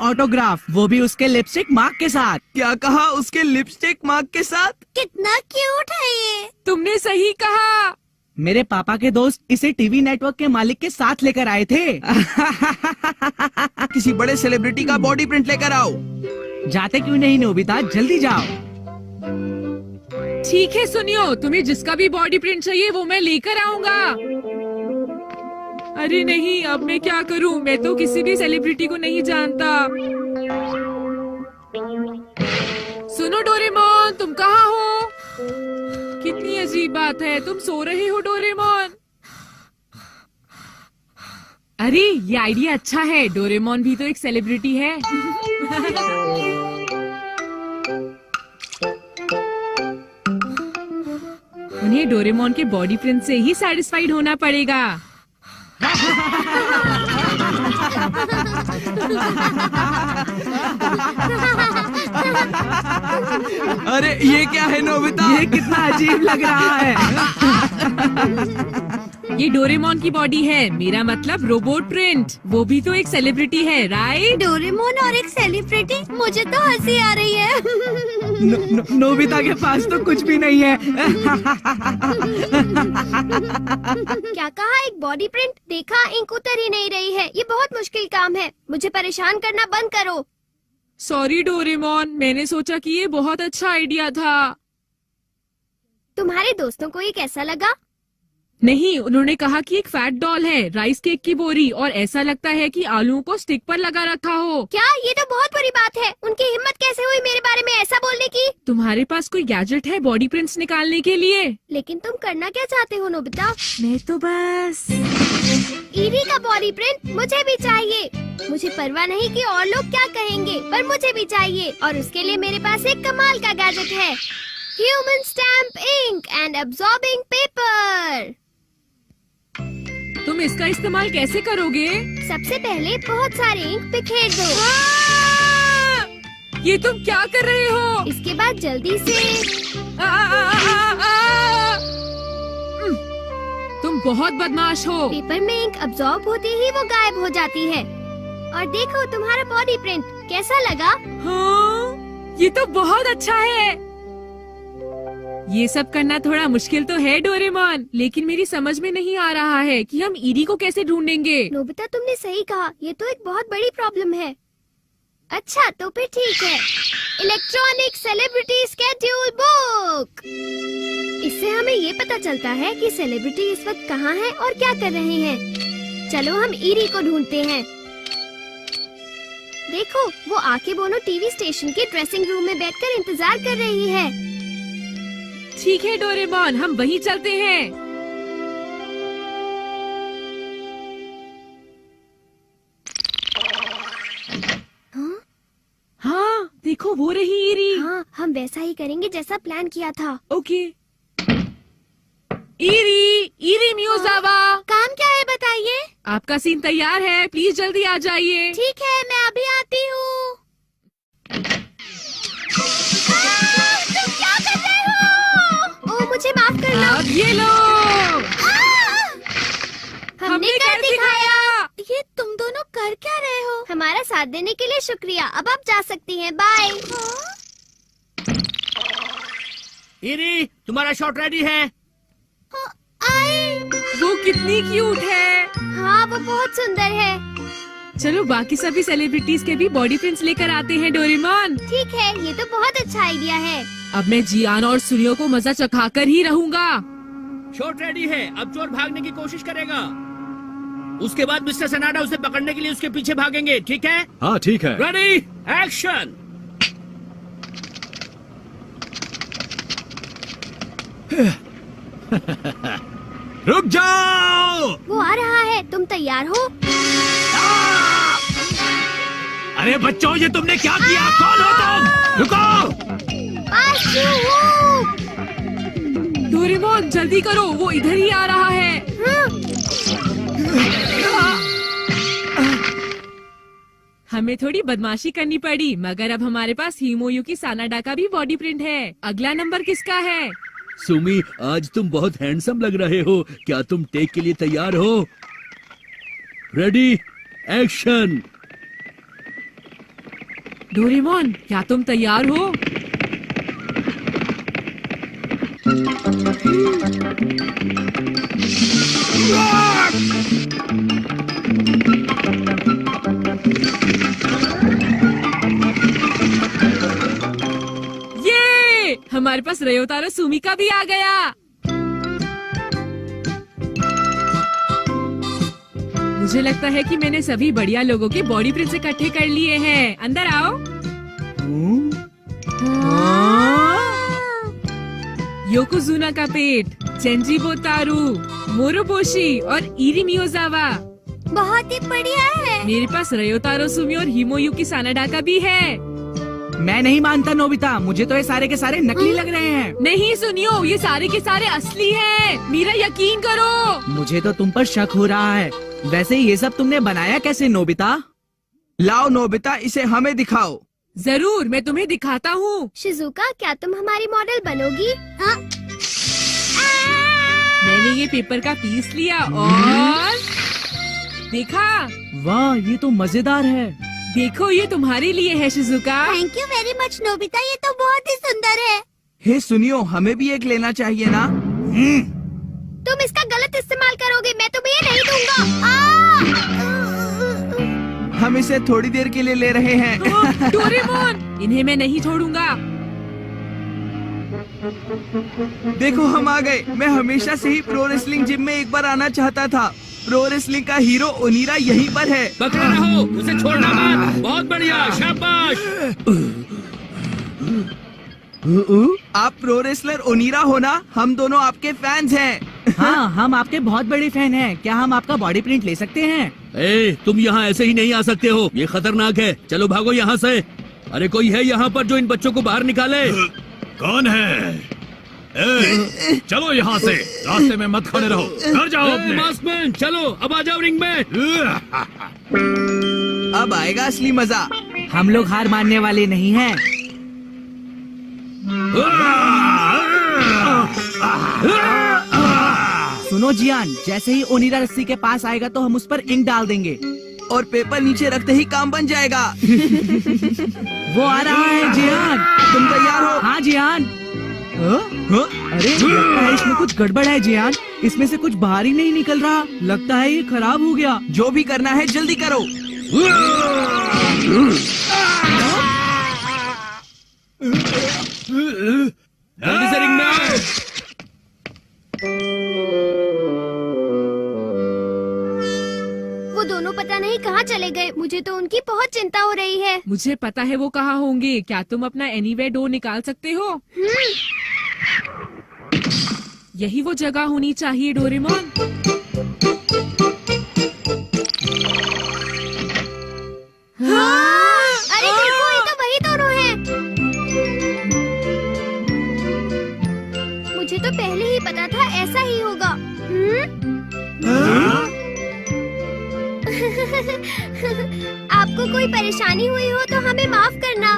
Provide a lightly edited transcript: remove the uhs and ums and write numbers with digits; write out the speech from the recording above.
Autograph, वो भी उसके लिपस्टिक मार्क के साथ। क्या कहा? उसके लिपस्टिक मार्क के साथ? कितना क्यूट है ये। तुमने सही कहा। मेरे पापा के दोस्त इसे टीवी नेटवर्क के मालिक के साथ लेकर आए थे। किसी बड़े सेलिब्रिटी का बॉडी प्रिंट लेकर आओ। जाते क्यों नहीं नोबिता, जल्दी जाओ। ठीक है सुनियो, तुम्हें जिसका भी बॉडी प्रिंट चाहिए वो मैं लेकर आऊंगा। अरे नहीं, अब मैं क्या करूं? मैं तो किसी भी सेलिब्रिटी को नहीं जानता। सुनो डोरेमोन, तुम कहाँ हो? कितनी अजीब बात है, तुम सो रहे हो डोरेमोन? अरे ये आइडिया अच्छा है, डोरेमोन भी तो एक सेलिब्रिटी है। उन्हें डोरेमोन के बॉडी प्रिंट से ही सैटिस्फाइड होना पड़ेगा। अरे ये क्या है नोबिता? ये कितना अजीब लग रहा है। ये डोरेमोन की बॉडी है, मेरा मतलब रोबोट प्रिंट। वो भी तो एक सेलिब्रिटी है, राइट? डोरेमोन और एक सेलिब्रिटी, मुझे तो हंसी आ रही है। नोबिता के पास तो कुछ भी नहीं है। क्या कहा? एक बॉडी प्रिंट? देखा, इंक उतर ही नहीं रही है। ये बहुत मुश्किल काम है, मुझे परेशान करना बंद करो। सॉरी डोरेमोन, मैंने सोचा कि ये बहुत अच्छा आइडिया था। तुम्हारे दोस्तों को ये कैसा लगा? नहीं, उन्होंने कहा कि एक फैट डॉल है, राइस केक की बोरी, और ऐसा लगता है कि आलूओं को स्टिक पर लगा रखा हो। क्या? ये तो बहुत बुरी बात है। उनकी हिम्मत कैसे हुई मेरे बारे में ऐसा बोलने की? तुम्हारे पास कोई गैजेट है बॉडी प्रिंट्स निकालने के लिए? लेकिन तुम करना क्या चाहते हो नोबिता? मैं तो बस ईरी का बॉडी प्रिंट मुझे भी चाहिए। मुझे परवाह नहीं कि और लोग क्या कहेंगे, पर मुझे भी चाहिए। और उसके लिए मेरे पास एक कमाल का गैजेट है, human stamp ink and absorbing paper. तुम इसका इस्तेमाल कैसे करोगे? सबसे पहले बहुत सारे इंक बिखेर दो। ये तुम क्या कर रहे हो? इसके बाद जल्दी से तुम बहुत बदमाश हो। पेपर में इंक अब्सॉर्ब होते ही वो गायब हो जाती है। और देखो तुम्हारा बॉडी प्रिंट कैसा लगा? हाँ, ये तो बहुत अच्छा है। ये सब करना थोड़ा मुश्किल तो है डोरेमोन, लेकिन मेरी समझ में नहीं आ रहा है कि हम ईरी को कैसे ढूंढेंगे। नोबिता, तुमने सही कहा, ये तो एक बहुत बड़ी प्रॉब्लम है। अच्छा तो फिर ठीक है, इलेक्ट्रॉनिक सेलिब्रिटी स्केड्यूल बुक। इससे हमें ये पता चलता है कि सेलिब्रिटी इस वक्त कहाँ है और क्या कर रहे हैं। चलो हम ईरी को ढूंढते हैं। देखो, वो आकेबोनो टीवी स्टेशन के ड्रेसिंग रूम में बैठकर इंतजार कर रही है। ठीक है डोरेमोन, हम वहीं चलते हैं। हाँ, देखो वो रही ईरी। हाँ, हम वैसा ही करेंगे जैसा प्लान किया था। ओके। ईरी मियोजावा, काम क्या है बताइए? आपका सीन तैयार है, प्लीज जल्दी आ जाइए। ठीक है, मैं अभी आती हूँ। तुम क्या कर रहे हो? ओह, मुझे माफ करना। अब ये लो, हमने कर दिखाया। ये तुम दोनों कर क्या रहे हो? हमारा साथ देने के लिए शुक्रिया। अब आप जा सकती हैं, बाय। ईरी, तुम्हारा शॉट रेडी है। वो कितनी क्यूट है। हाँ, वो बहुत सुंदर है। चलो बाकी सभी सेलिब्रिटीज के भी बॉडी प्रिंट्स लेकर आते हैं डोरेमोन। ठीक है, ये तो बहुत अच्छा आइडिया है। अब मैं जियान और सूर्यो को मजा चखाकर ही रहूंगा। शॉट रेडी है, अब चोर भागने की कोशिश करेगा। उसके बाद मिस्टर सनाडा उसे पकड़ने के लिए उसके पीछे भागेंगे, ठीक है? हाँ ठीक है। Ready, action. रुक जाओ। वो आ रहा है, तुम तैयार हो? अरे बच्चों, ये तुमने क्या किया? कौन हो तुम? रुको। डोरेमोन जल्दी करो, वो इधर ही आ रहा है। हमें थोड़ी बदमाशी करनी पड़ी, मगर अब हमारे पास हिमोयुकी सानाडा का भी बॉडी प्रिंट है। अगला नंबर किसका है? सुमी, आज तुम बहुत हैंडसम लग रहे हो। क्या तुम टेक के लिए तैयार हो? Ready, action. डोरेमोन, क्या तुम तैयार हो? ये हमारे पास रयोतारो सुमिका भी आ गया। मुझे लगता है कि मैंने सभी बढ़िया लोगों के बॉडी प्रिंट्स इकट्ठे कर लिए हैं। अंदर आओ। योकोजुना का पेट, चेंजी बोतारू, मोरोबोशी और इरी मियोजावा। बहुत ही बढ़िया है। मेरे पास रयोतारो सुमी और हिमोयुकी सानाडा का भी है। मैं नहीं मानता नोबिता, मुझे तो ये सारे के सारे नकली लग रहे हैं। नहीं सुनियो, ये सारे के सारे असली हैं। मेरा यकीन करो। मुझे तो तुम पर शक हो रहा है। वैसे ये सब तुमने बनाया कैसे नोबिता? लाओ नोबिता, इसे हमें दिखाओ। जरूर, मैं तुम्हें दिखाता हूँ। शिजुका, क्या तुम हमारी मॉडल बनोगी? हाँ? मैंने ये पेपर का पीस लिया और देखा। वाह, ये तो मजेदार है। देखो, ये तुम्हारे लिए है Shizuka. Thank you very much Nobita, ये तो बहुत ही सुंदर है। हे सुनियो, हमें भी एक लेना चाहिए ना। तुम इसका गलत इस्तेमाल करोगे, मैं तुम्हें ये नहीं दूंगा। हम इसे थोड़ी देर के लिए ले रहे हैं। डोरेमोन, इन्हें मैं नहीं छोड़ूंगा। देखो, हम आ गए। मैं हमेशा से ही प्रो रेसलिंग जिम में एक बार आना चाहता था। प्रो रेसलिंग का हीरो ओनिरा यहीं पर है। पकड़े रहो, उसे छोड़ना मत। बहुत बढ़िया, शाबाश। आप प्रो रेसलर ओनिरा हो ना? हम दोनों आपके फैंस हैं। हाँ, हम आपके बहुत बड़े फैन हैं। क्या हम आपका बॉडी प्रिंट ले सकते हैं? तुम यहाँ ऐसे ही नहीं आ सकते हो, ये खतरनाक है। चलो भागो यहाँ से। अरे कोई है यहाँ पर जो इन बच्चों को बाहर निकाले? कौन है? चलो यहाँ से, रास्ते में मत खड़े रहो। घर जाओ अपने। मास्कमैन, चलो अब आ जाओ रिंग में। अब आएगा असली मजा। हम लोग हार मानने वाले नहीं हैं। सुनो जियान, जैसे ही ओनिरा रस्सी के पास आएगा तो हम उस पर इंक डाल देंगे और पेपर नीचे रखते ही काम बन जाएगा। वो आ रहा है जियान। तुम तैयार हो? हाँ जियान। हाँ? अरे, लगता है इसमें कुछ गड़बड़ है जियान। इसमें से कुछ बाहर ही नहीं निकल रहा। लगता है ये खराब हो गया। जो भी करना है जल्दी करो। जल्दी से रिंग में आओ। वो दोनों पता नहीं कहाँ चले गए। मुझे तो उनकी बहुत चिंता हो रही है। मुझे पता है वो कहाँ होंगे। क्या तुम अपना एनीवेयर डोर निकाल सकते हो? यही वो जगह होनी चाहिए डोरेमोन। अरे देखो, ये तो वही दोनों हैं। मुझे तो पहले ही पता था ऐसा ही होगा। आपको कोई परेशानी हुई हो तो हमें माफ करना।